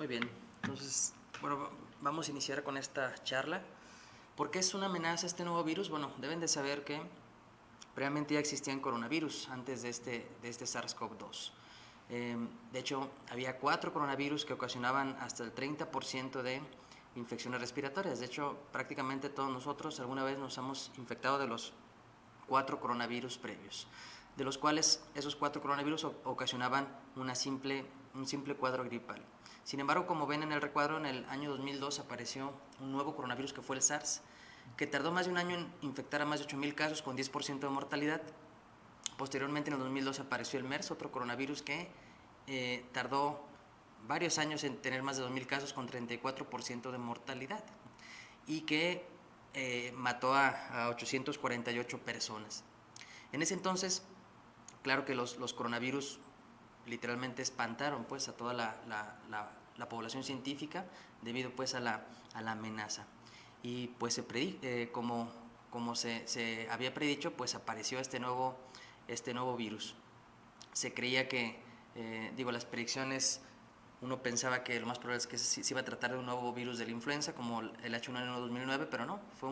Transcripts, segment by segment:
Muy bien, entonces, bueno, vamos a iniciar con esta charla. ¿Por qué es una amenaza este nuevo virus? Bueno, deben de saber que previamente ya existían coronavirus antes de este SARS-CoV-2. De hecho, había 4 coronavirus que ocasionaban hasta el 30% de infecciones respiratorias. De hecho, prácticamente todos nosotros alguna vez nos hemos infectado de los 4 coronavirus previos, de los cuales esos 4 coronavirus ocasionaban un simple cuadro gripal. Sin embargo, como ven en el recuadro, en el año 2002 apareció un nuevo coronavirus que fue el SARS, que tardó más de un año en infectar a más de 8,000 casos con 10% de mortalidad. Posteriormente, en el 2002 apareció el MERS, otro coronavirus que tardó varios años en tener más de 2,000 casos con 34% de mortalidad y que mató a 848 personas. En ese entonces, claro que los coronavirus literalmente espantaron pues a toda la población científica debido pues a la amenaza. Y pues como se había predicho, pues apareció este nuevo virus. Se creía que, las predicciones, uno pensaba que lo más probable es que se iba a tratar de un nuevo virus de la influenza, como el H1N1 2009, pero no, fue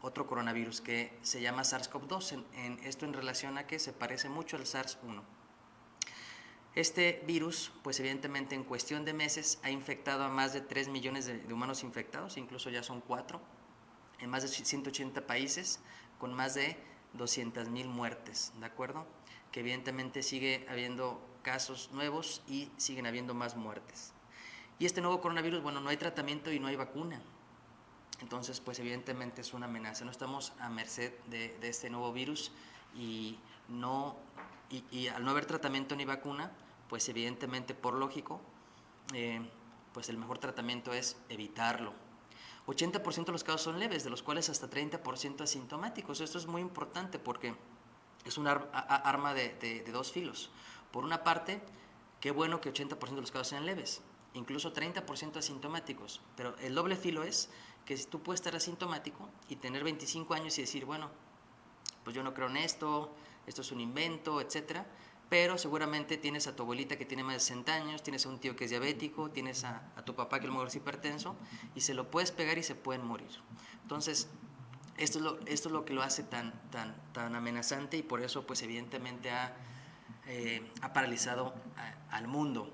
otro coronavirus que se llama SARS-CoV-2, esto en relación a que se parece mucho al SARS-1. Este virus, pues evidentemente en cuestión de meses ha infectado a más de 3 millones de humanos infectados, incluso ya son 4, en más de 180 países, con más de 200,000 muertes, ¿de acuerdo? Que evidentemente sigue habiendo casos nuevos y siguen habiendo más muertes. Y este nuevo coronavirus, bueno, no hay tratamiento y no hay vacuna. Entonces, pues evidentemente es una amenaza. No estamos a merced de este nuevo virus y al no haber tratamiento ni vacuna, pues evidentemente por lógico, pues el mejor tratamiento es evitarlo. 80% de los casos son leves, de los cuales hasta 30% asintomáticos. Esto es muy importante porque es un arma de dos filos. Por una parte, qué bueno que 80% de los casos sean leves, incluso 30% asintomáticos, pero el doble filo es que tú puedes estar asintomático y tener 25 años y decir, bueno, pues yo no creo en esto es un invento, etcétera, pero seguramente tienes a tu abuelita que tiene más de 60 años, tienes a un tío que es diabético, tienes a tu papá que a lo mejor es hipertenso, y se lo puedes pegar y se pueden morir. Entonces, esto es lo que lo hace tan amenazante, y por eso pues evidentemente ha paralizado al mundo.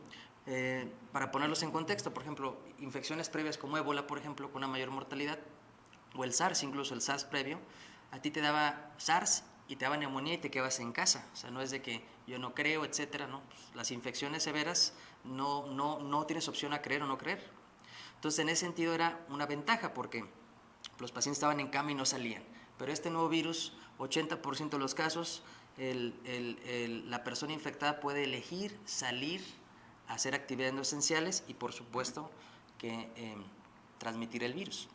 Para ponerlos en contexto, por ejemplo, infecciones previas como ébola, por ejemplo, con una mayor mortalidad, o el SARS, incluso el SARS previo, a ti te daba SARS y te daba neumonía y te quedabas en casa. O sea, no es de que yo no creo, etcétera, ¿no? Pues las infecciones severas no tienes opción a creer o no creer. Entonces, en ese sentido era una ventaja porque los pacientes estaban en cama y no salían. Pero este nuevo virus, 80% de los casos, la persona infectada puede elegir salir a hacer actividades no esenciales y, por supuesto, que transmitir el virus.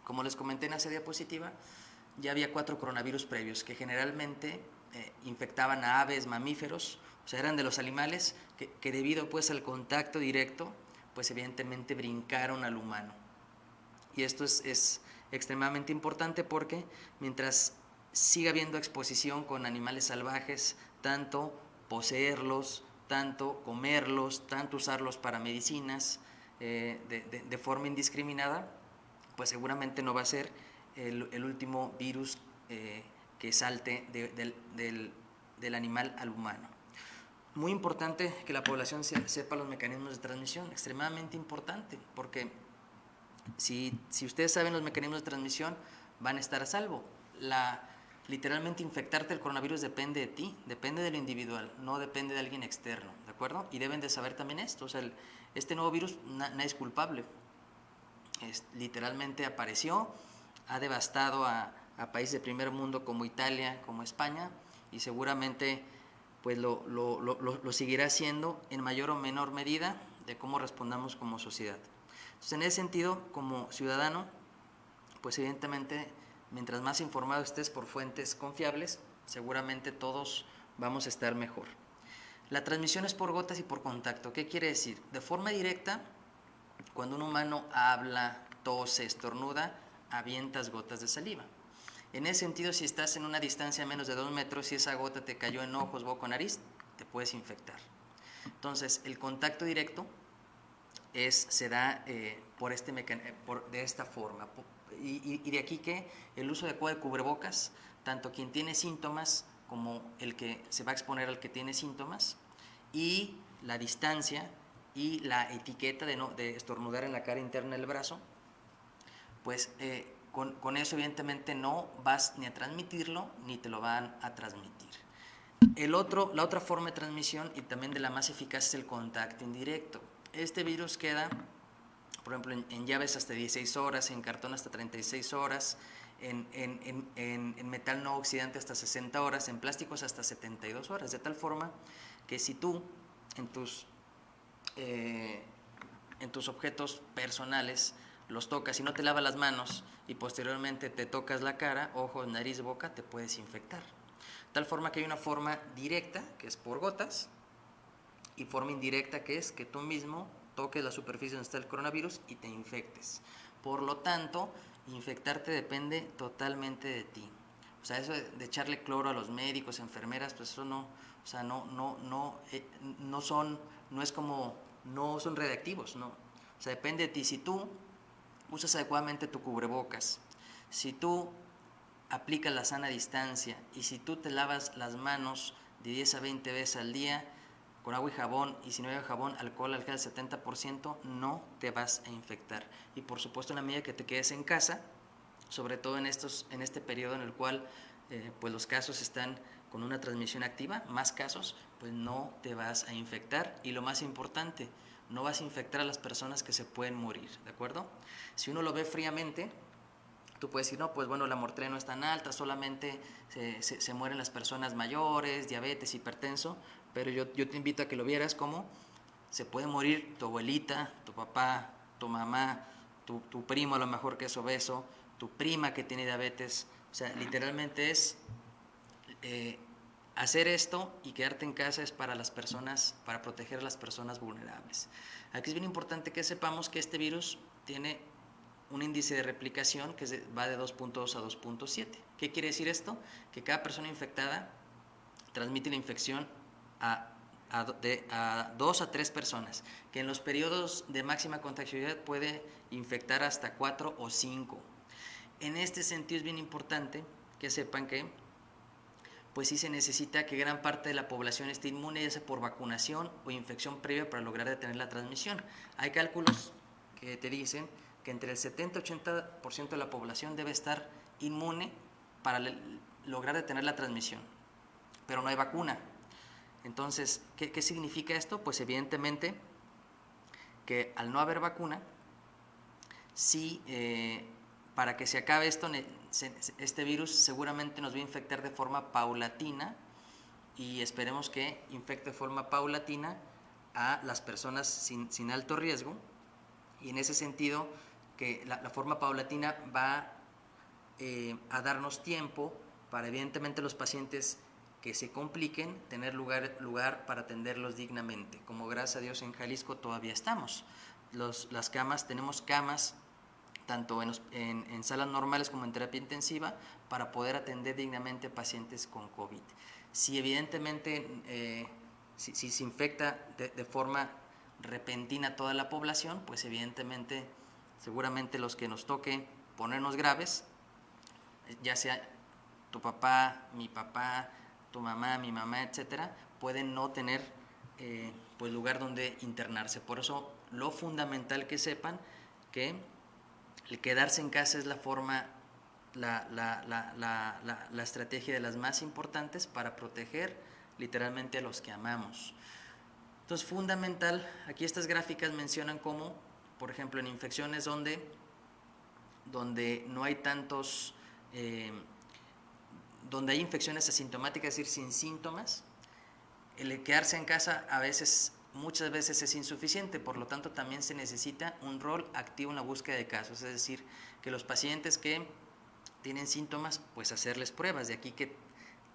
Como les comenté en esa diapositiva, ya había 4 coronavirus previos que generalmente infectaban a aves, mamíferos, o sea, eran de los animales que debido pues al contacto directo, pues evidentemente brincaron al humano. Y esto es extremadamente importante porque mientras siga habiendo exposición con animales salvajes, tanto poseerlos, tanto comerlos, tanto usarlos para medicinas de forma indiscriminada, pues seguramente no va a ser el último virus que salte del animal al humano. Muy importante que la población sepa los mecanismos de transmisión, extremadamente importante, porque si ustedes saben los mecanismos de transmisión, van a estar a salvo. Literalmente infectarte el coronavirus depende de ti, depende de lo individual, no depende de alguien externo, ¿de acuerdo? Y deben de saber también esto, o sea, este nuevo virus nadie es culpable. Literalmente apareció, ha devastado a países de primer mundo como Italia, como España, y seguramente pues lo seguirá haciendo en mayor o menor medida de cómo respondamos como sociedad. Entonces, en ese sentido, como ciudadano, pues evidentemente, mientras más informado estés por fuentes confiables, seguramente todos vamos a estar mejor. La transmisión es por gotas y por contacto. ¿Qué quiere decir? De forma directa, cuando un humano habla, tose, estornuda, avientas gotas de saliva. En ese sentido, si estás en una distancia a menos de 2 metros, si esa gota te cayó en ojos, boca o nariz, te puedes infectar. Entonces, el contacto directo se da de esta forma. Y de aquí que el uso adecuado de cubrebocas, tanto quien tiene síntomas como el que se va a exponer al que tiene síntomas, y la distancia y la etiqueta de estornudar en la cara interna del brazo, pues con eso evidentemente no vas ni a transmitirlo ni te lo van a transmitir. La otra forma de transmisión y también de la más eficaz es el contacto indirecto. Este virus queda, por ejemplo, en llaves hasta 16 horas, en cartón hasta 36 horas, en metal no oxidante hasta 60 horas, en plásticos hasta 72 horas, de tal forma que si tú en tus objetos personales los tocas y no te lavas las manos y posteriormente te tocas la cara, ojos, nariz, boca, te puedes infectar. De tal forma que hay una forma directa, que es por gotas, y forma indirecta, que es que tú mismo toques la superficie donde está el coronavirus y te infectes. Por lo tanto, infectarte depende totalmente de ti. O sea, eso de echarle cloro a los médicos, enfermeras, pues eso no, o sea, no son radiactivos, no. O sea, depende de ti. Si tú usas adecuadamente tu cubrebocas, si tú aplicas la sana distancia y si tú te lavas las manos de 10 a 20 veces al día con agua y jabón, y si no hay jabón, alcohol al gel 70%, no te vas a infectar. Y por supuesto, en la medida que te quedes en casa, sobre todo en este periodo en el cual pues los casos están con una transmisión activa, más casos, pues no te vas a infectar. Y lo más importante, no vas a infectar a las personas que se pueden morir, ¿de acuerdo? Si uno lo ve fríamente, tú puedes decir, no, pues bueno, la mortalidad no es tan alta, solamente se mueren las personas mayores, diabetes, hipertenso, pero yo te invito a que lo vieras como se puede morir tu abuelita, tu papá, tu mamá, tu primo a lo mejor que es obeso, tu prima que tiene diabetes. O sea, literalmente es hacer esto y quedarte en casa es para las personas, para proteger a las personas vulnerables. Aquí es bien importante que sepamos que este virus tiene un índice de replicación que va de 2.2 a 2.7. ¿Qué quiere decir esto? Que cada persona infectada transmite la infección a 2 a 3 personas, que en los periodos de máxima contagiosidad puede infectar hasta 4 o 5. En este sentido es bien importante que sepan que pues sí se necesita que gran parte de la población esté inmune, ya sea por vacunación o infección previa, para lograr detener la transmisión. Hay cálculos que te dicen que entre el 70-80% de la población debe estar inmune para lograr detener la transmisión, pero no hay vacuna. Entonces, ¿qué significa esto? Pues evidentemente que al no haber vacuna, sí, para que se acabe esto, este virus seguramente nos va a infectar de forma paulatina, y esperemos que infecte de forma paulatina a las personas sin alto riesgo, y en ese sentido que la forma paulatina va a darnos tiempo para evidentemente los pacientes que se compliquen, tener lugar para atenderlos dignamente, como gracias a Dios en Jalisco todavía estamos. Las camas, tenemos camas tanto en salas normales como en terapia intensiva, para poder atender dignamente pacientes con COVID. Si evidentemente si se infecta de forma repentina toda la población, pues evidentemente seguramente los que nos toque ponernos graves, ya sea tu papá, tu mamá, mi mamá, etcétera, pueden no tener pues lugar donde internarse. Por eso lo fundamental que sepan que el quedarse en casa es la forma, la estrategia de las más importantes para proteger literalmente a los que amamos. Entonces, fundamental, aquí estas gráficas mencionan cómo, por ejemplo, en infecciones donde no hay tantos, donde hay infecciones asintomáticas, es decir, sin síntomas, el quedarse en casa muchas veces es insuficiente, por lo tanto también se necesita un rol activo en la búsqueda de casos, es decir, que los pacientes que tienen síntomas, pues hacerles pruebas, de aquí que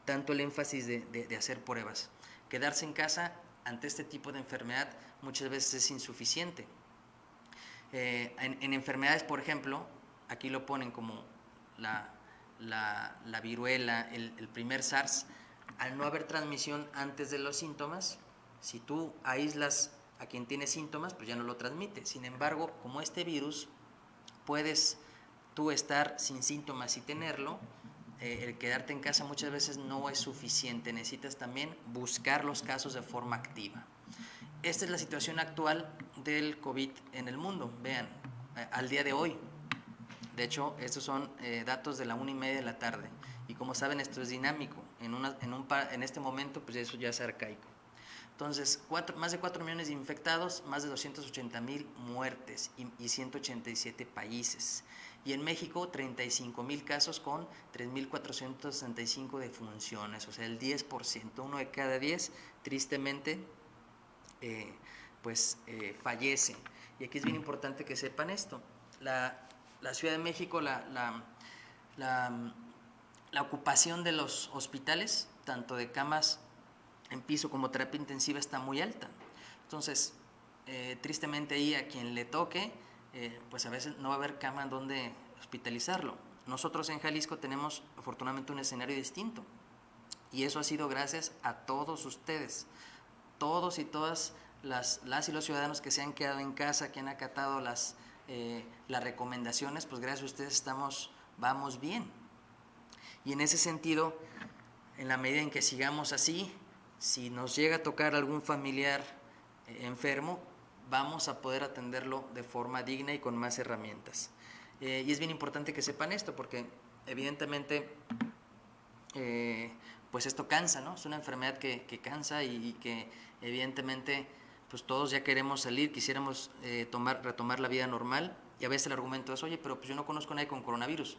tanto el énfasis de hacer pruebas. Quedarse en casa ante este tipo de enfermedad muchas veces es insuficiente. En enfermedades, por ejemplo, aquí lo ponen como la viruela, el primer SARS, al no haber transmisión antes de los síntomas, si tú aíslas a quien tiene síntomas, pues ya no lo transmite. Sin embargo, como este virus, puedes tú estar sin síntomas y tenerlo, el quedarte en casa muchas veces no es suficiente, necesitas también buscar los casos de forma activa. Esta es la situación actual del COVID en el mundo, vean, al día de hoy. De hecho, estos son datos de la 1:30 de la tarde, y como saben esto es dinámico, en este momento pues eso ya es arcaico. Entonces, más de 4 millones de infectados, más de 280,000 muertes y 187 países. Y en México, 35,000 casos con 3,465 defunciones, o sea, el 10%, uno de cada 10, tristemente, fallece. Y aquí es bien importante que sepan esto. La Ciudad de México, la ocupación de los hospitales, tanto de camas en piso como terapia intensiva, está muy alta. Entonces, tristemente ahí a quien le toque, pues a veces no va a haber cama en donde hospitalizarlo. Nosotros en Jalisco tenemos afortunadamente un escenario distinto, y eso ha sido gracias a todos ustedes, todos y todas las y los ciudadanos que se han quedado en casa, que han acatado las recomendaciones, pues gracias a ustedes vamos bien. Y en ese sentido, en la medida en que sigamos así, si nos llega a tocar algún familiar enfermo, vamos a poder atenderlo de forma digna y con más herramientas. Y es bien importante que sepan esto, porque evidentemente pues esto cansa, ¿no? Es una enfermedad que cansa, y que evidentemente pues todos ya queremos salir, quisiéramos retomar la vida normal, y a veces el argumento es, oye, pero pues yo no conozco a nadie con coronavirus.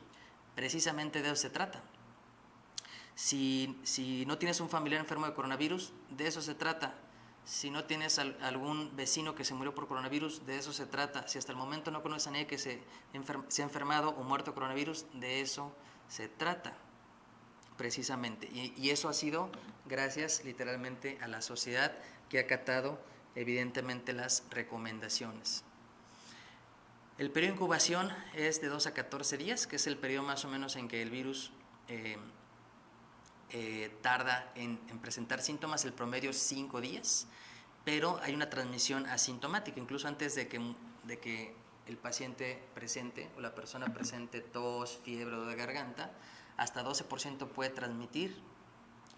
Precisamente de eso se trata. Si no tienes un familiar enfermo de coronavirus, de eso se trata. Si no tienes algún vecino que se murió por coronavirus, de eso se trata. Si hasta el momento no conoces a nadie que se ha enfermado o muerto de coronavirus, de eso se trata, precisamente. Y eso ha sido gracias literalmente a la sociedad, que ha acatado evidentemente las recomendaciones. El periodo de incubación es de 2 a 14 días, que es el periodo más o menos en que el virus tarda en presentar síntomas. El promedio es 5 días, pero hay una transmisión asintomática, incluso antes de que el paciente presente o la persona presente tos, fiebre o de garganta, hasta 12% puede transmitir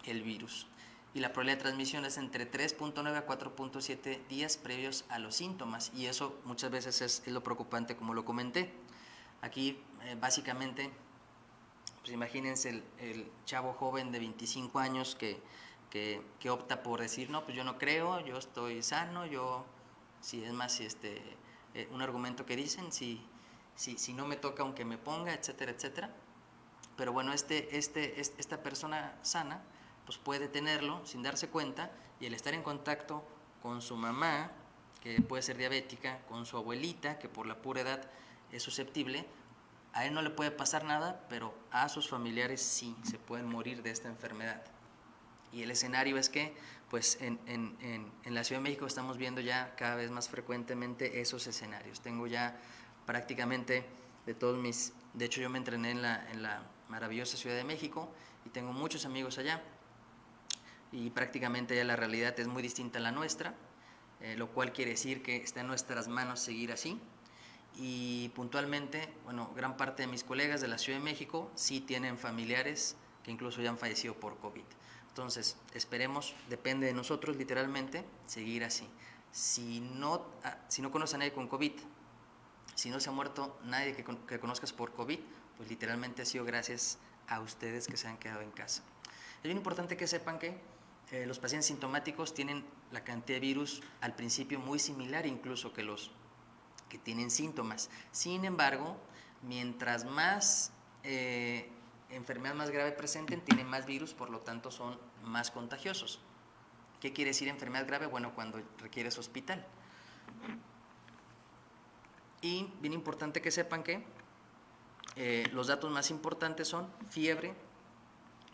el virus. Y la probabilidad de transmisión es entre 3.9 a 4.7 días previos a los síntomas, y eso muchas veces es lo preocupante, como lo comenté. Aquí básicamente, pues imagínense el chavo joven de 25 años que opta por decir, no, pues yo no creo, yo estoy sano, si es más, un argumento que dicen, si no me toca aunque me ponga, etcétera, etcétera. Pero bueno, esta persona sana pues puede tenerlo sin darse cuenta, y el estar en contacto con su mamá, que puede ser diabética, con su abuelita, que por la pura edad es susceptible, a él no le puede pasar nada, pero a sus familiares sí se pueden morir de esta enfermedad. Y el escenario es que pues en la Ciudad de México estamos viendo ya cada vez más frecuentemente esos escenarios. Tengo ya prácticamente de hecho yo me entrené en la maravillosa Ciudad de México, y tengo muchos amigos allá, y prácticamente ya la realidad es muy distinta a la nuestra, lo cual quiere decir que está en nuestras manos seguir así. Y puntualmente, bueno, gran parte de mis colegas de la Ciudad de México sí tienen familiares que incluso ya han fallecido por COVID. Entonces, esperemos, depende de nosotros literalmente, seguir así. Si no conoces a nadie con COVID, si no se ha muerto nadie que conozcas por COVID, pues literalmente ha sido gracias a ustedes que se han quedado en casa. Es bien importante que sepan que los pacientes sintomáticos tienen la cantidad de virus al principio muy similar incluso que los que tienen síntomas. Sin embargo, mientras más enfermedad más grave presenten, tienen más virus, por lo tanto son más contagiosos. ¿Qué quiere decir enfermedad grave? Bueno, cuando requieres hospital. Y bien importante que sepan que los datos más importantes son fiebre,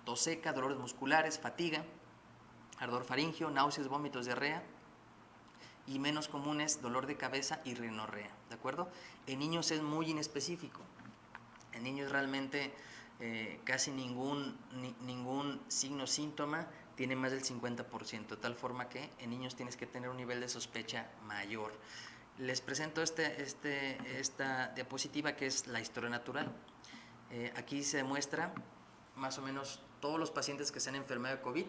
tos seca, dolores musculares, fatiga, ardor faríngeo, náuseas, vómitos, diarrea, y menos comunes dolor de cabeza y rinorrea, ¿de acuerdo? En niños es muy inespecífico. En niños realmente casi ningún signo síntoma tiene más del 50%, de tal forma que en niños tienes que tener un nivel de sospecha mayor. Les presento esta diapositiva que es la historia natural. Aquí se demuestra más o menos todos los pacientes que se han enfermado de COVID,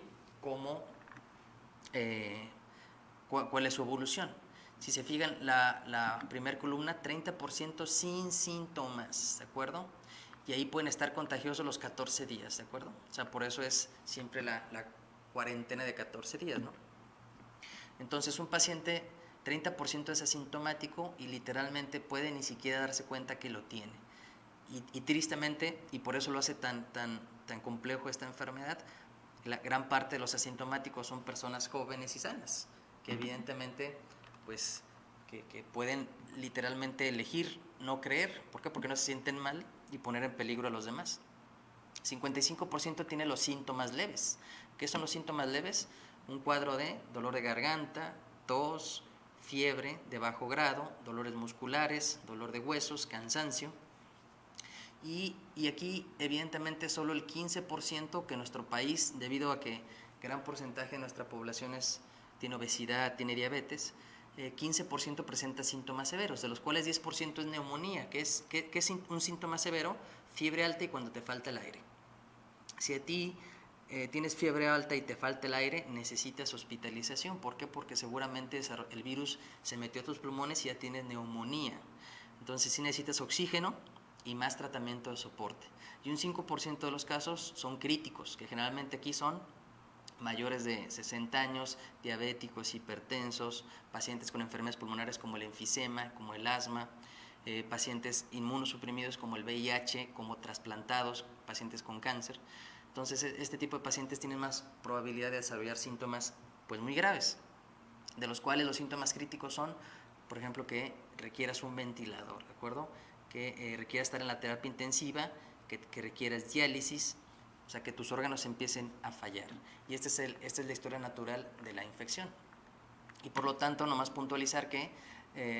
cuál es su evolución. Si se fijan, la primera columna, 30% sin síntomas, ¿de acuerdo? Y ahí pueden estar contagiosos los 14 días, ¿de acuerdo? O sea, por eso es siempre la cuarentena de 14 días, ¿no? Entonces, un paciente, 30% es asintomático y literalmente puede ni siquiera darse cuenta que lo tiene. Y tristemente, y por eso lo hace tan complejo esta enfermedad, la gran parte de los asintomáticos son personas jóvenes y sanas, que evidentemente, pues, que pueden literalmente elegir no creer. ¿Por qué? Porque no se sienten mal y poner en peligro a los demás. 55% tiene los síntomas leves. ¿Qué son los síntomas leves? Un cuadro de dolor de garganta, tos, fiebre de bajo grado, dolores musculares, dolor de huesos, cansancio. Y aquí evidentemente solo el 15% que nuestro país, debido a que gran porcentaje de nuestra población tiene obesidad, tiene diabetes, 15% presenta síntomas severos, de los cuales 10% es neumonía, que es un síntoma severo, fiebre alta y cuando te falta el aire. Si a ti tienes fiebre alta y te falta el aire, necesitas hospitalización. ¿Por qué? Porque seguramente el virus se metió a tus pulmones y ya tienes neumonía. Entonces sí necesitas oxígeno y más tratamiento de soporte. Y un 5% de los casos son críticos, que generalmente aquí son mayores de 60 años, diabéticos, hipertensos, pacientes con enfermedades pulmonares como el enfisema, como el asma, pacientes inmunosuprimidos como el VIH, como trasplantados, pacientes con cáncer. Entonces, este tipo de pacientes tienen más probabilidad de desarrollar síntomas pues muy graves, de los cuales los síntomas críticos son, por ejemplo, que requieras un ventilador, ¿de acuerdo? Que requieras estar en la terapia intensiva, que requieras diálisis, o sea, que tus órganos empiecen a fallar. Y esta es la historia natural de la infección. Y por lo tanto, nomás puntualizar que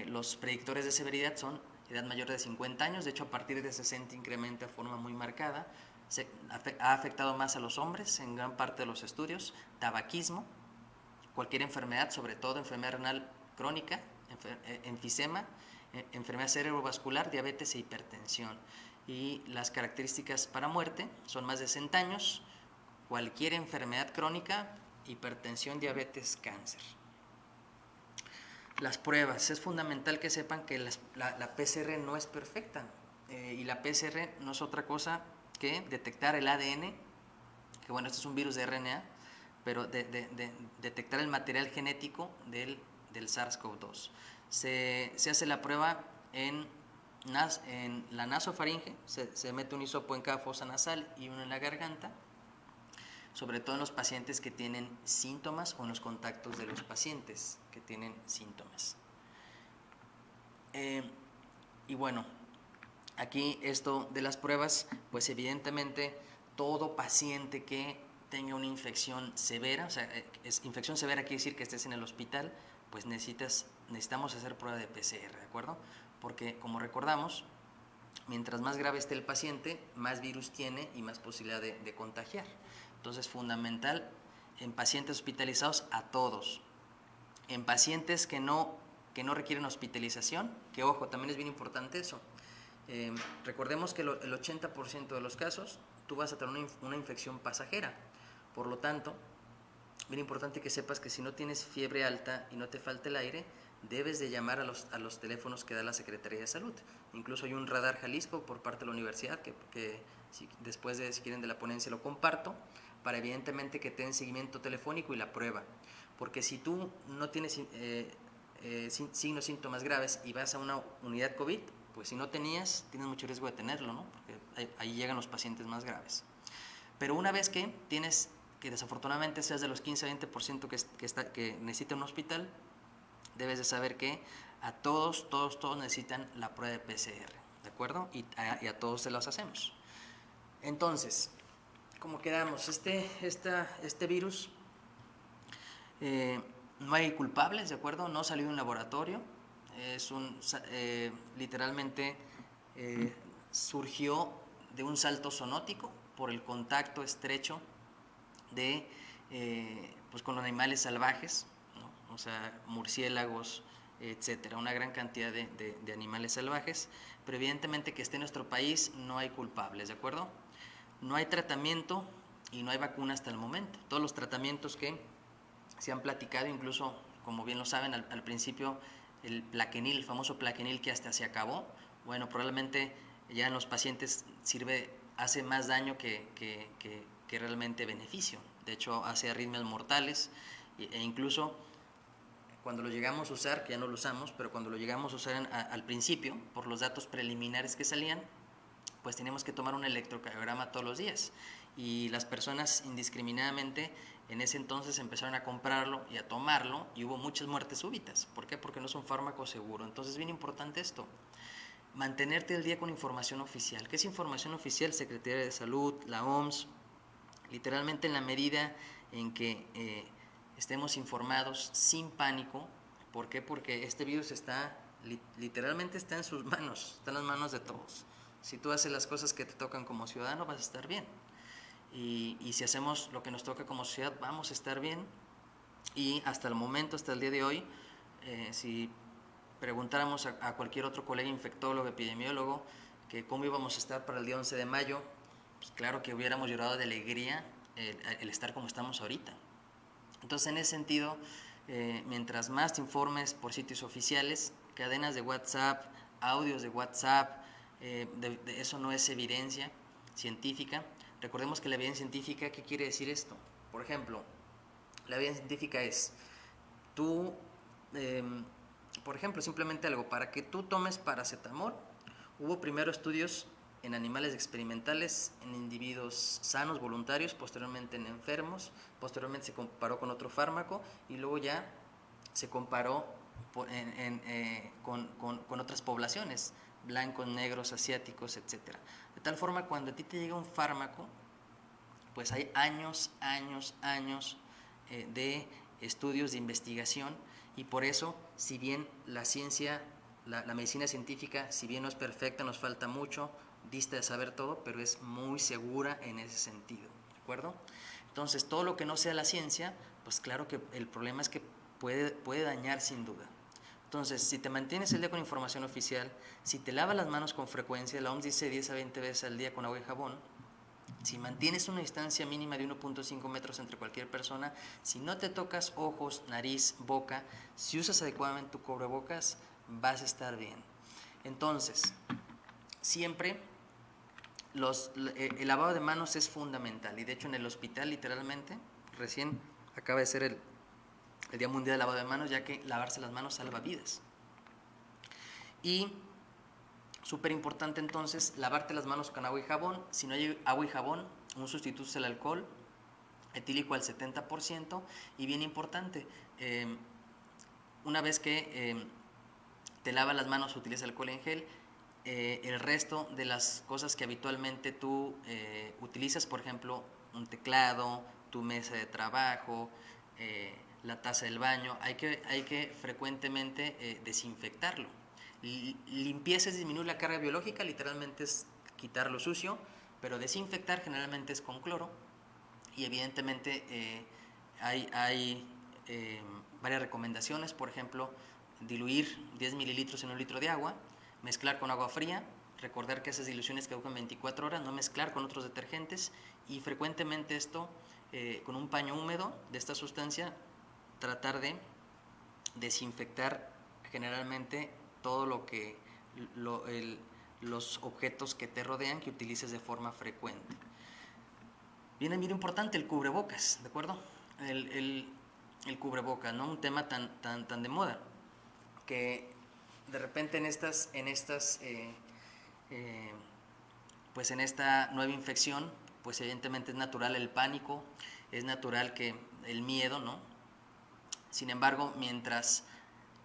los predictores de severidad son edad mayor de 50 años, de hecho a partir de 60 incrementa de forma muy marcada, ha afectado más a los hombres en gran parte de los estudios, tabaquismo, cualquier enfermedad, sobre todo enfermedad renal crónica, enfisema, enfermedad cerebrovascular, diabetes e hipertensión. Y las características para muerte son más de 60 años, cualquier enfermedad crónica, hipertensión, diabetes, cáncer. Las pruebas, es fundamental que sepan que la PCR no es perfecta y la PCR no es otra cosa que detectar el ADN, que bueno, este es un virus de RNA, pero detectar el material genético del SARS-CoV-2. Se hace la prueba en la nasofaringe, se mete un hisopo en cada fosa nasal y uno en la garganta, sobre todo en los pacientes que tienen síntomas o en los contactos de los pacientes que tienen síntomas. Y bueno, aquí esto de las pruebas, pues evidentemente todo paciente que tenga una infección severa, o sea, infección severa quiere decir que estés en el hospital, pues necesitamos hacer prueba de PCR, ¿de acuerdo? Porque como recordamos, mientras más grave esté el paciente, más virus tiene y más posibilidad de contagiar. Entonces, fundamental en pacientes hospitalizados a todos. En pacientes que no requieren hospitalización, que ojo, también es bien importante eso. Recordemos que el 80% de los casos tú vas a tener una infección pasajera. Por lo tanto, bien importante que sepas que si no tienes fiebre alta y no te falta el aire, debes de llamar a los teléfonos que da la Secretaría de Salud. Incluso hay un Radar Jalisco por parte de la universidad que después si quieren de la ponencia lo comparto, para evidentemente que te den seguimiento telefónico y la prueba. Porque si tú no tienes signos, síntomas graves y vas a una unidad COVID, pues si no tienes mucho riesgo de tenerlo, ¿no? Porque ahí llegan los pacientes más graves. Pero una vez que tienes, que desafortunadamente seas de los 15-20% que necesita un hospital, debes de saber que a todos necesitan la prueba de PCR, ¿de acuerdo? Y a todos se las hacemos. Entonces, ¿cómo quedamos? Este virus, no hay culpables, ¿de acuerdo? No salió de un laboratorio, literalmente surgió de un salto zoonótico por el contacto estrecho de pues con los animales salvajes, ¿no? O sea, murciélagos, etcétera, una gran cantidad de animales salvajes, pero evidentemente que esté en nuestro país no hay culpables, ¿de acuerdo? No hay tratamiento y no hay vacuna hasta el momento. Todos los tratamientos que se han platicado, incluso, como bien lo saben, al principio, el plaquenil, el famoso plaquenil que hasta se acabó, bueno, probablemente ya en los pacientes hace más daño que realmente beneficio. De hecho, hace arritmias mortales e incluso cuando lo llegamos a usar, que ya no lo usamos, pero cuando lo llegamos a usar al principio, por los datos preliminares que salían, pues teníamos que tomar un electrocardiograma todos los días. Y las personas indiscriminadamente en ese entonces empezaron a comprarlo y a tomarlo y hubo muchas muertes súbitas. ¿Por qué? Porque no es un fármaco seguro. Entonces es bien importante esto. Mantenerte al día con información oficial. ¿Qué es información oficial? Secretaría de Salud, la OMS. Literalmente en la medida en que estemos informados sin pánico. ¿Por qué? Porque este virus literalmente está en sus manos, está en las manos de todos. Si tú haces las cosas que te tocan como ciudadano, vas a estar bien. Y si hacemos lo que nos toca como sociedad, vamos a estar bien. Y hasta el momento, hasta el día de hoy, si preguntáramos a cualquier otro colega infectólogo, epidemiólogo, que cómo íbamos a estar para el día 11 de mayo, pues claro que hubiéramos llorado de alegría el estar como estamos ahorita. Entonces, en ese sentido, mientras más te informes por sitios oficiales, cadenas de WhatsApp, audios de WhatsApp, eso no es evidencia científica. Recordemos que la evidencia científica, ¿qué quiere decir esto? Por ejemplo, la evidencia científica es, tú, por ejemplo, simplemente algo, para que tú tomes paracetamol, hubo primero estudios en animales experimentales, en individuos sanos, voluntarios, posteriormente en enfermos, posteriormente se comparó con otro fármaco y luego ya se comparó con otras poblaciones, blancos, negros, asiáticos, etc. De tal forma, cuando a ti te llega un fármaco, pues hay años de estudios, de investigación, y por eso, si bien la ciencia, la medicina científica, si bien no es perfecta, nos falta mucho, dista de saber todo, pero es muy segura en ese sentido, ¿de acuerdo? Entonces, todo lo que no sea la ciencia, pues claro que el problema es que puede dañar sin duda. Entonces, si te mantienes el día con información oficial, si te lavas las manos con frecuencia, la OMS dice 10 a 20 veces al día con agua y jabón, si mantienes una distancia mínima de 1.5 metros entre cualquier persona, si no te tocas ojos, nariz, boca, si usas adecuadamente tu cubrebocas, vas a estar bien. Entonces, siempre el lavado de manos es fundamental, y de hecho en el hospital literalmente, recién acaba de ser el Día Mundial del Lavado de Manos, ya que lavarse las manos salva vidas. Y súper importante entonces, lavarte las manos con agua y jabón. Si no hay agua y jabón, un sustituto es el alcohol etílico al 70%. Y bien importante, una vez que te lavas las manos, utiliza alcohol en gel. El resto de las cosas que habitualmente tú utilizas, por ejemplo, un teclado, tu mesa de trabajo, la taza del baño, hay que frecuentemente desinfectarlo. Limpieza es disminuir la carga biológica, literalmente es quitar lo sucio, pero desinfectar generalmente es con cloro, y evidentemente hay varias recomendaciones, por ejemplo, diluir 10 mililitros en un litro de agua, mezclar con agua fría, recordar que esas diluciones caducan 24 horas, no mezclar con otros detergentes, y frecuentemente esto con un paño húmedo de esta sustancia, tratar de desinfectar generalmente todo los objetos que te rodean, que utilices de forma frecuente. Viene bien importante el cubrebocas, ¿de acuerdo? El cubrebocas, ¿no? Un tema tan de moda, que de repente pues en esta nueva infección, pues evidentemente es natural el pánico, es natural que el miedo, ¿no? Sin embargo, mientras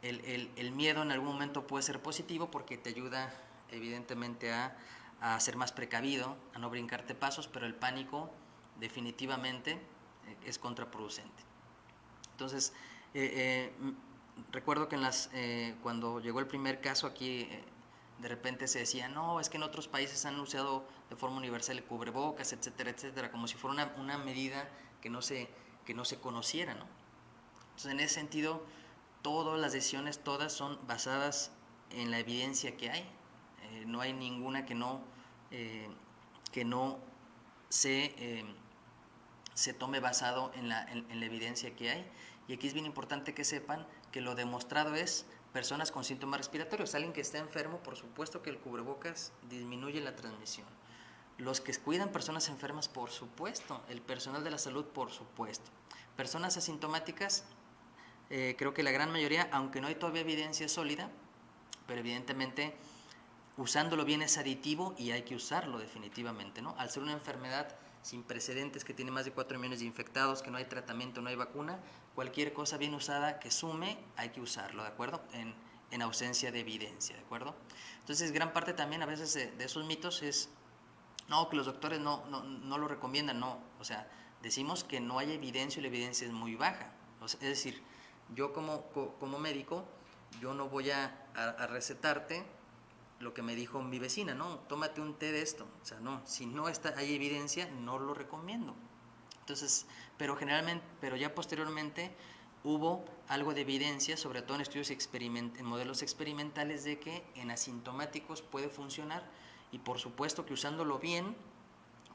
el miedo en algún momento puede ser positivo porque te ayuda evidentemente a ser más precavido, a no brincarte pasos, pero el pánico definitivamente es contraproducente. Entonces, recuerdo que cuando llegó el primer caso aquí, de repente se decía, no, es que en otros países han usado de forma universal el cubrebocas, etcétera, etcétera, como si fuera una medida que no se que no se conociera, ¿no? Entonces, en ese sentido, todas las decisiones, todas son basadas en la evidencia que hay. No hay ninguna que no se tome basado en la evidencia que hay. Y aquí es bien importante que sepan que lo demostrado es personas con síntomas respiratorios. Alguien que está enfermo, por supuesto que el cubrebocas disminuye la transmisión. Los que cuidan personas enfermas, por supuesto. El personal de la salud, por supuesto. Personas asintomáticas, creo que la gran mayoría, aunque no hay todavía evidencia sólida, pero evidentemente usándolo bien es aditivo y hay que usarlo definitivamente, ¿no? Al ser una enfermedad sin precedentes, que tiene más de 4 millones de infectados, que no hay tratamiento, no hay vacuna, cualquier cosa bien usada que sume, hay que usarlo, ¿de acuerdo? En ausencia de evidencia, ¿de acuerdo? Entonces, gran parte también a veces de esos mitos es, no, que los doctores no lo recomiendan, no, o sea, decimos que no hay evidencia y la evidencia es muy baja, o sea, es decir, yo como médico, yo no voy a recetarte lo que me dijo mi vecina, no, tómate un té de esto, o sea, no, si no hay evidencia, no lo recomiendo. Entonces, pero ya posteriormente hubo algo de evidencia, sobre todo en estudios en modelos experimentales, de que en asintomáticos puede funcionar y por supuesto que usándolo bien,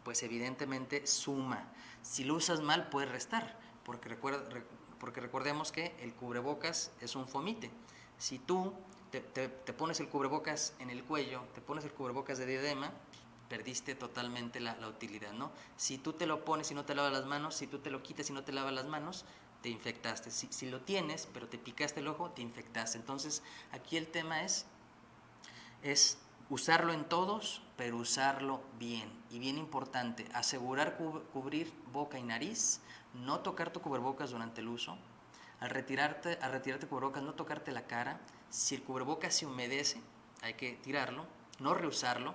pues evidentemente suma. Si lo usas mal, puede restar, porque recordemos que el cubrebocas es un fomite. Si tú te pones el cubrebocas en el cuello, te pones el cubrebocas de diadema, perdiste totalmente la utilidad, ¿no? Si tú te lo pones y no te lavas las manos, si tú te lo quitas y no te lavas las manos, te infectaste. Si lo tienes, pero te picaste el ojo, te infectaste. Entonces, aquí el tema es usarlo en todos, pero usarlo bien. Y bien importante, asegurar cubrir boca y nariz, no tocar tu cubrebocas durante el uso. Al retirarte cubrebocas, no tocarte la cara. Si el cubrebocas se humedece, hay que tirarlo, no reusarlo,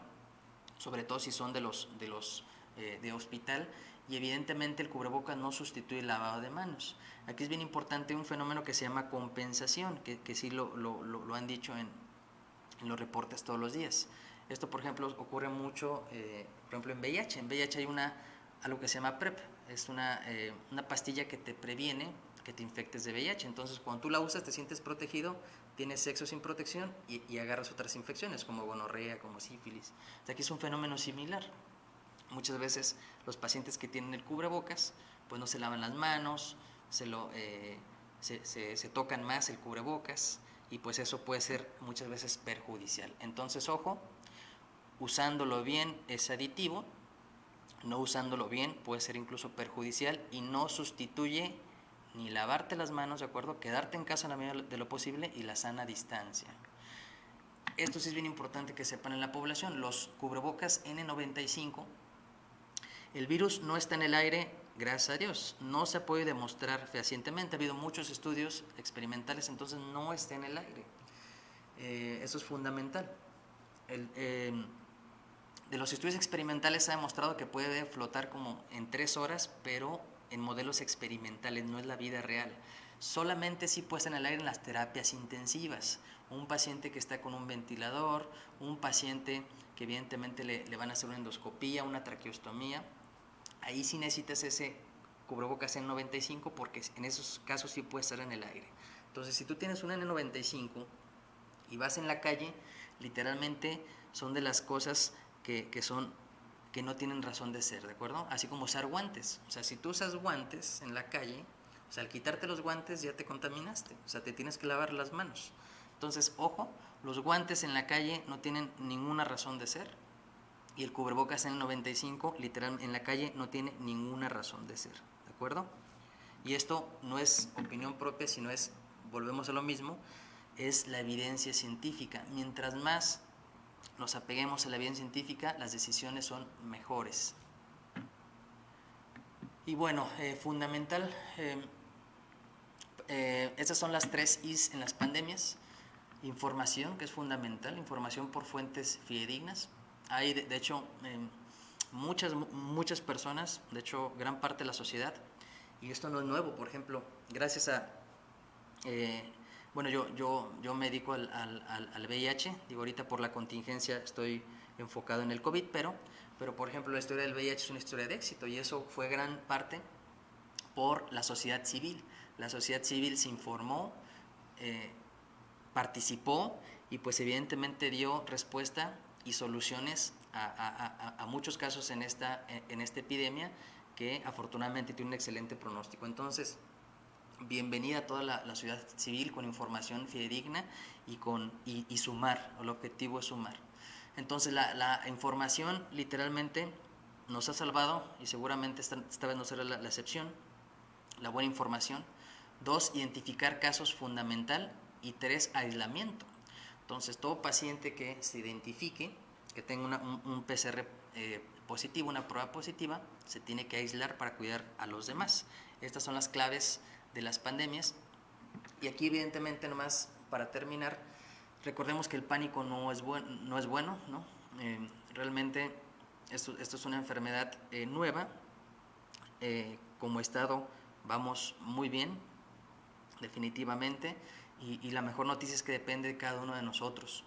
sobre todo si son de hospital. Y evidentemente el cubrebocas no sustituye el lavado de manos. Aquí es bien importante un fenómeno que se llama compensación, que sí lo han dicho en los reportes todos los días. Esto, por ejemplo, ocurre mucho, por ejemplo, en VIH. En VIH hay algo que se llama PrEP, es una pastilla que te previene que te infectes de VIH. Entonces, cuando tú la usas, te sientes protegido, tienes sexo sin protección y agarras otras infecciones como gonorrea, como sífilis. O sea, aquí es un fenómeno similar. Muchas veces los pacientes que tienen el cubrebocas, pues no se lavan las manos, se tocan más el cubrebocas y pues eso puede ser muchas veces perjudicial. Entonces, ojo, usándolo bien es aditivo, no usándolo bien puede ser incluso perjudicial y no sustituye ni lavarte las manos, ¿de acuerdo? Quedarte en casa en la medida de lo posible y la sana distancia. Esto sí es bien importante que sepan en la población. Los cubrebocas N95, el virus no está en el aire, gracias a Dios. No se puede demostrar fehacientemente. Ha habido muchos estudios experimentales, entonces no está en el aire. Eso es fundamental. De los estudios experimentales se ha demostrado que puede flotar como en 3 horas, pero en modelos experimentales, no es la vida real. Solamente sí puede estar en el aire en las terapias intensivas. Un paciente que está con un ventilador, un paciente que evidentemente le van a hacer una endoscopía, una traqueostomía, ahí sí necesitas ese cubrebocas N95 porque en esos casos sí puede estar en el aire. Entonces, si tú tienes un N95 y vas en la calle, literalmente son de las cosas que no tienen razón de ser, ¿de acuerdo? Así como usar guantes. O sea, si tú usas guantes en la calle, o sea, al quitarte los guantes ya te contaminaste, o sea, te tienes que lavar las manos. Entonces, ojo, los guantes en la calle no tienen ninguna razón de ser y el cubrebocas N95, literal, en la calle no tiene ninguna razón de ser, ¿de acuerdo? Y esto no es opinión propia, sino volvemos a lo mismo, es la evidencia científica. Mientras más nos apeguemos a la evidencia científica, las decisiones son mejores. Y bueno, fundamental, estas son las 3 I's en las pandemias. Información, que es fundamental, información por fuentes fidedignas. Hay, de hecho, muchas personas, de hecho, gran parte de la sociedad, y esto no es nuevo, por ejemplo, gracias a... bueno, yo me dedico al VIH, digo, ahorita por la contingencia estoy enfocado en el COVID, pero por ejemplo la historia del VIH es una historia de éxito y eso fue gran parte por la sociedad civil. La sociedad civil se informó, participó y pues evidentemente dio respuesta y soluciones a muchos casos en esta epidemia, que afortunadamente tiene un excelente pronóstico. Entonces, bienvenida a toda la sociedad civil con información fidedigna y sumar. El objetivo es sumar. Entonces, la información literalmente nos ha salvado, y seguramente esta vez no será la excepción. La buena información. 2, identificar casos fundamental. Y 3, aislamiento. Entonces, todo paciente que se identifique, que tenga un PCR positivo, una prueba positiva, se tiene que aislar para cuidar a los demás. Estas son las claves de las pandemias. Y aquí, evidentemente, nomás para terminar, recordemos que el pánico no es bueno, ¿no? Realmente esto es una enfermedad nueva. Como Estado vamos muy bien, definitivamente, y la mejor noticia es que depende de cada uno de nosotros.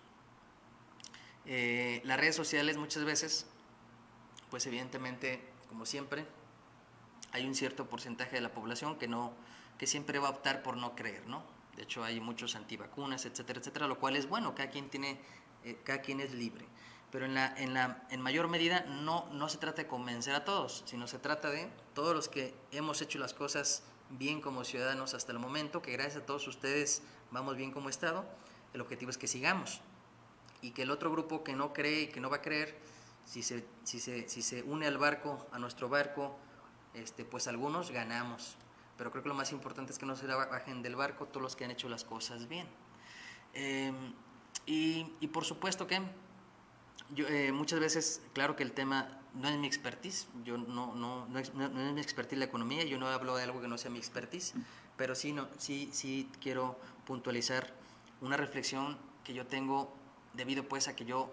Las redes sociales muchas veces, pues evidentemente, como siempre, hay un cierto porcentaje de la población que siempre va a optar por no creer, ¿no? De hecho, hay muchos antivacunas, etcétera, etcétera, lo cual es bueno, cada quien es libre. Pero en mayor medida no se trata de convencer a todos, sino se trata de todos los que hemos hecho las cosas bien como ciudadanos hasta el momento, que gracias a todos ustedes vamos bien como Estado. El objetivo es que sigamos, y que el otro grupo que no cree y que no va a creer, si se une al barco, a nuestro barco, pues algunos ganamos. Pero creo que lo más importante es que no se bajen del barco todos los que han hecho las cosas bien. Y por supuesto que yo, muchas veces, claro que el tema no es mi expertise, no es mi expertise la economía, yo no hablo de algo que no sea mi expertise, pero sí quiero puntualizar una reflexión que yo tengo debido pues a que yo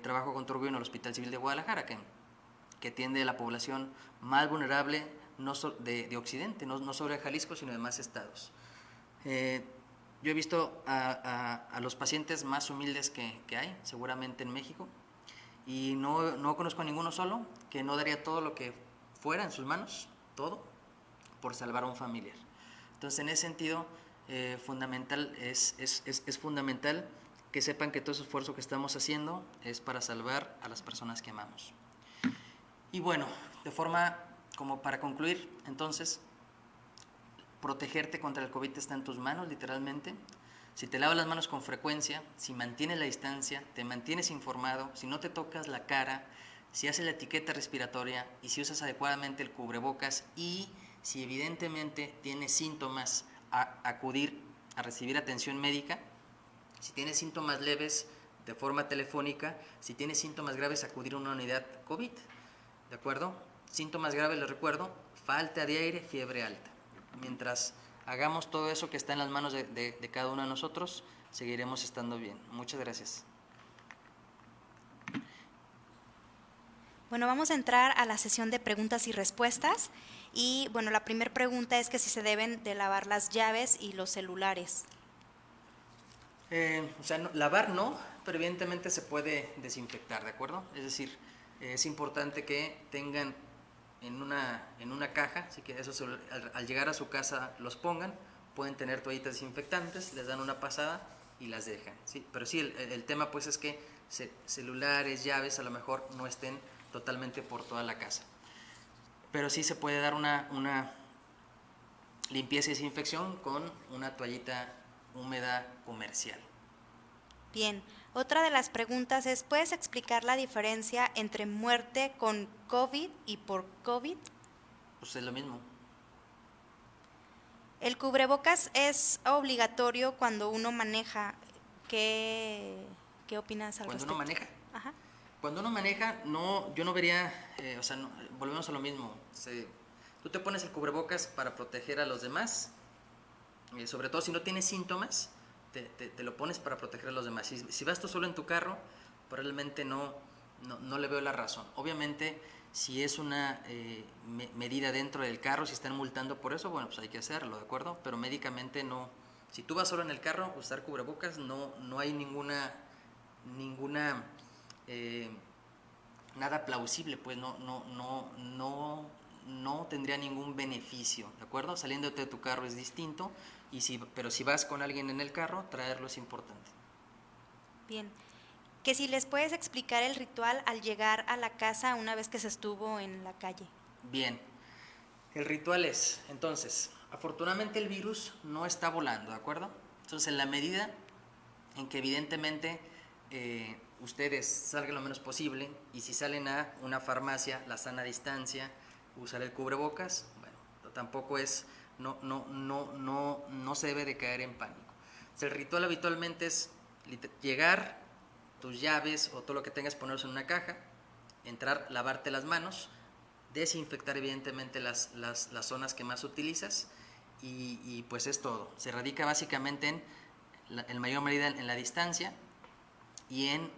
trabajo con orgullo en el Hospital Civil de Guadalajara, que atiende a la población más vulnerable de Occidente, no sobre Jalisco, sino de más estados. Yo he visto a los pacientes más humildes que hay, seguramente en México, y no conozco a ninguno solo que no daría todo lo que fuera en sus manos, todo, por salvar a un familiar. Entonces, en ese sentido, es fundamental que sepan que todo ese esfuerzo que estamos haciendo es para salvar a las personas que amamos. Y bueno, de forma como para concluir, entonces, protegerte contra el COVID está en tus manos, literalmente. Si te lavas las manos con frecuencia, si mantienes la distancia, te mantienes informado, si no te tocas la cara, si haces la etiqueta respiratoria y si usas adecuadamente el cubrebocas, y si evidentemente tienes síntomas, acudir a recibir atención médica. Si tienes síntomas leves, de forma telefónica. Si tienes síntomas graves, acudir a una unidad COVID. ¿De acuerdo? Síntomas graves, les recuerdo: falta de aire, fiebre alta. Mientras hagamos todo eso que está en las manos de cada uno de nosotros, seguiremos estando bien. Muchas gracias. Bueno, vamos a entrar a la sesión de preguntas y respuestas. Y bueno, la primera pregunta es que si se deben de lavar las llaves y los celulares. Lavar no, pero evidentemente se puede desinfectar, ¿de acuerdo? Es decir, es importante que tengan en una caja, así que eso al llegar a su casa los pongan. Pueden tener toallitas desinfectantes, les dan una pasada y las dejan, ¿sí? Pero sí, el tema pues es que celulares, llaves a lo mejor no estén totalmente por toda la casa, pero sí se puede dar una limpieza y desinfección con una toallita húmeda comercial. Bien, otra de las preguntas es: ¿puedes explicar la diferencia entre muerte con COVID y por COVID? Pues es lo mismo. El cubrebocas es obligatorio cuando uno maneja. ¿Qué opinas al Cuando respecto? uno maneja. Ajá. Cuando uno maneja, yo no vería, volvemos a lo mismo. Tú te pones el cubrebocas para proteger a los demás, sobre todo si no tienes síntomas, te lo pones para proteger a los demás. Si vas tú solo en tu carro, probablemente no le veo la razón. Obviamente, si es una medida dentro del carro, si están multando por eso, bueno, pues hay que hacerlo, ¿de acuerdo? Pero médicamente no. Si tú vas solo en el carro, usar cubrebocas, no hay ninguna nada plausible, pues no no tendría ningún beneficio, ¿de acuerdo? Saliéndote de tu carro es distinto, pero si vas con alguien en el carro, traerlo es importante. Bien. Que si les puedes explicar el ritual al llegar a la casa una vez que se estuvo en la calle. Bien, el ritual es, entonces, afortunadamente el virus no está volando, ¿de acuerdo? Entonces, en la medida en que evidentemente ustedes salgan lo menos posible, y si salen a una farmacia, la sana distancia, usar el cubrebocas, bueno, tampoco es, no se debe de caer en pánico. Entonces, el ritual habitualmente es llegar, tus llaves o todo lo que tengas ponerse en una caja, entrar, lavarte las manos, desinfectar evidentemente las zonas que más utilizas, y pues es todo. Se radica básicamente en mayor medida en la distancia y en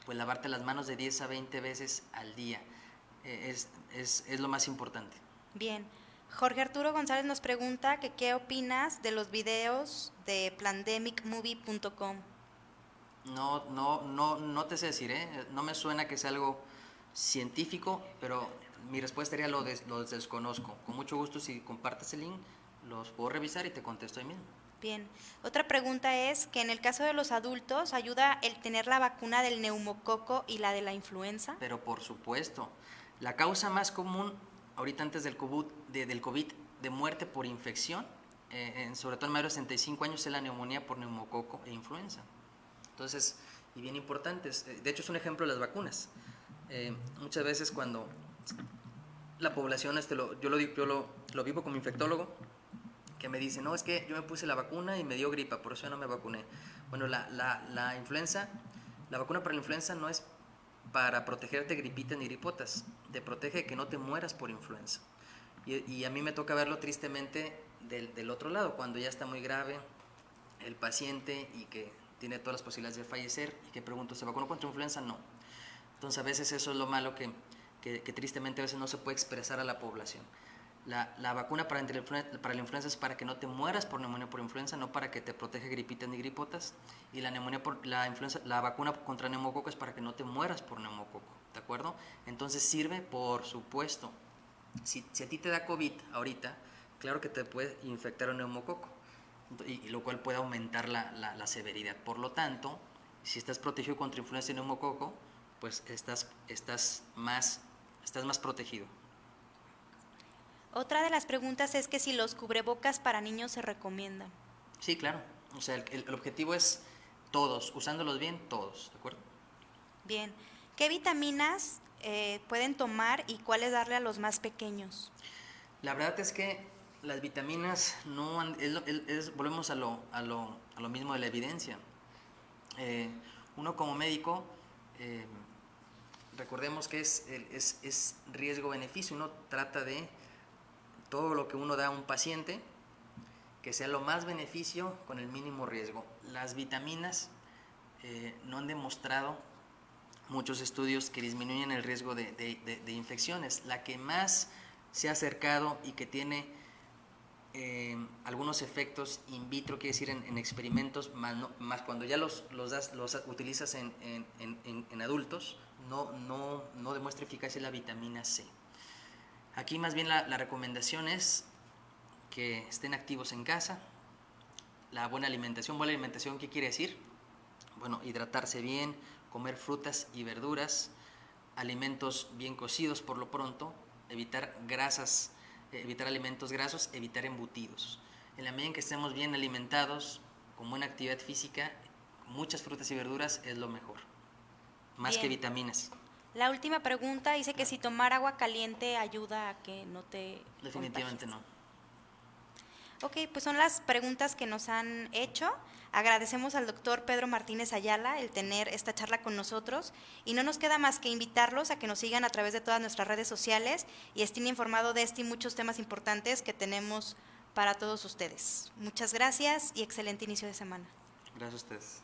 pues lavarte las manos de 10 a 20 veces al día. Es lo más importante. Bien. Jorge Arturo González nos pregunta que qué opinas de los videos de plandemicmovie.com. No te sé decir, no me suena que sea algo científico, pero mi respuesta sería lo desconozco. Con mucho gusto, si compartes el link, los puedo revisar y te contesto ahí mismo. Bien. Otra pregunta es que en el caso de los adultos, ¿ayuda el tener la vacuna del neumococo y la de la influenza? Pero por supuesto. La causa más común, ahorita antes del COVID, de muerte por infección, sobre todo en mayores de 65 años, es la neumonía por neumococo e influenza. Entonces, y bien importantes, de hecho es un ejemplo de las vacunas. Muchas veces cuando la población, yo lo vivo como infectólogo, que me dicen, no, es que yo me puse la vacuna y me dio gripa, por eso yo no me vacuné. Bueno, la influenza, la vacuna para la influenza no es para protegerte de gripitas ni gripotas, te protege de que no te mueras por influenza. Y a mí me toca verlo tristemente del otro lado, cuando ya está muy grave el paciente y que tiene todas las posibilidades de fallecer, y que pregunto, ¿se vacunó contra influenza? No. Entonces a veces eso es lo malo que tristemente a veces no se puede expresar a la población. La vacuna para la influenza es para que no te mueras por neumonía por influenza, no para que te protege gripitas ni gripotas. Y la vacuna contra neumococo es para que no te mueras por neumococo, ¿de acuerdo? Entonces sirve, por supuesto. Si a ti te da COVID ahorita, claro que te puede infectar un neumococo, y lo cual puede aumentar la severidad. Por lo tanto, si estás protegido contra influenza y neumococo, pues estás más protegido. Otra de las preguntas es que si los cubrebocas para niños se recomiendan. Sí, claro. O sea, el objetivo es todos, usándolos bien, todos, ¿de acuerdo? Bien. ¿Qué vitaminas pueden tomar y cuáles darle a los más pequeños? La verdad es que las vitaminas volvemos a lo mismo de la evidencia. Uno como médico, recordemos que es riesgo-beneficio. Uno trata de todo lo que uno da a un paciente, que sea lo más beneficio con el mínimo riesgo. Las vitaminas no han demostrado muchos estudios que disminuyen el riesgo de infecciones. La que más se ha acercado y que tiene algunos efectos in vitro, quiere decir en experimentos, más cuando ya los utilizas en adultos, no demuestra eficacia, es la vitamina C. Aquí más bien la recomendación es que estén activos en casa. La buena alimentación, ¿qué quiere decir? Bueno, hidratarse bien, comer frutas y verduras, alimentos bien cocidos por lo pronto, evitar grasas, evitar alimentos grasos, evitar embutidos. En la medida en que estemos bien alimentados, con buena actividad física, muchas frutas y verduras es lo mejor, más Bien. que vitaminas. La última pregunta dice que si tomar agua caliente ayuda a que no te Definitivamente contagies. no. Ok, pues son las preguntas que nos han hecho. Agradecemos al doctor Pedro Martínez Ayala el tener esta charla con nosotros y no nos queda más que invitarlos a que nos sigan a través de todas nuestras redes sociales y estén informados de este y muchos temas importantes que tenemos para todos ustedes. Muchas gracias y excelente inicio de semana. Gracias a ustedes.